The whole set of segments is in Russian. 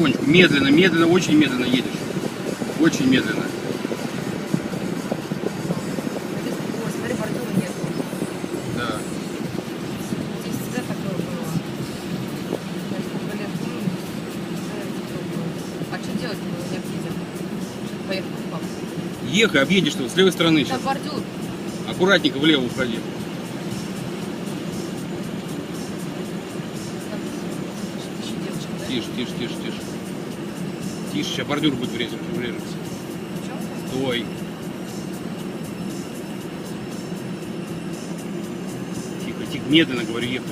потихонечку, медленно, медленно, очень медленно едешь. Очень медленно. Ой, смотри, бордюра нет. Да. Здесь всегда такое было. Я сколько лет помню, всегда такое было. А что делать было? Не объедем. Поехать в папу. Ехай, объедешь ты с левой стороны сейчас. Там бордюр. Аккуратненько влево уходи. Еще девочка, да? Тише, тише, тише, тише. Тише, сейчас бордюр будет врезаться. Что? Ой. Тихо, тихо, медленно, говорю, ехай.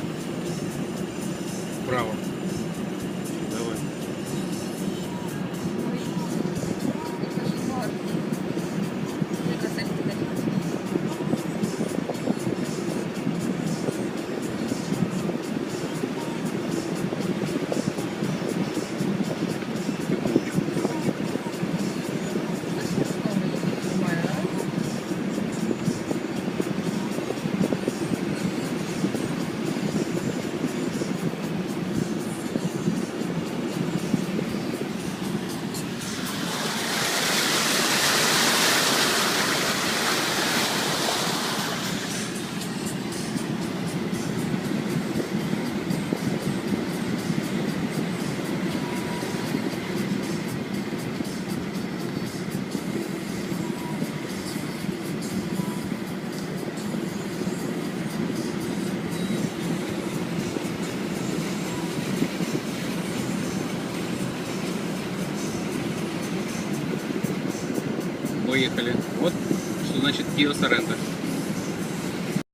Вправо. Давай. Ой, кошмар. Ой, красавица такая. Поехали. Вот что значит Kia Sorento.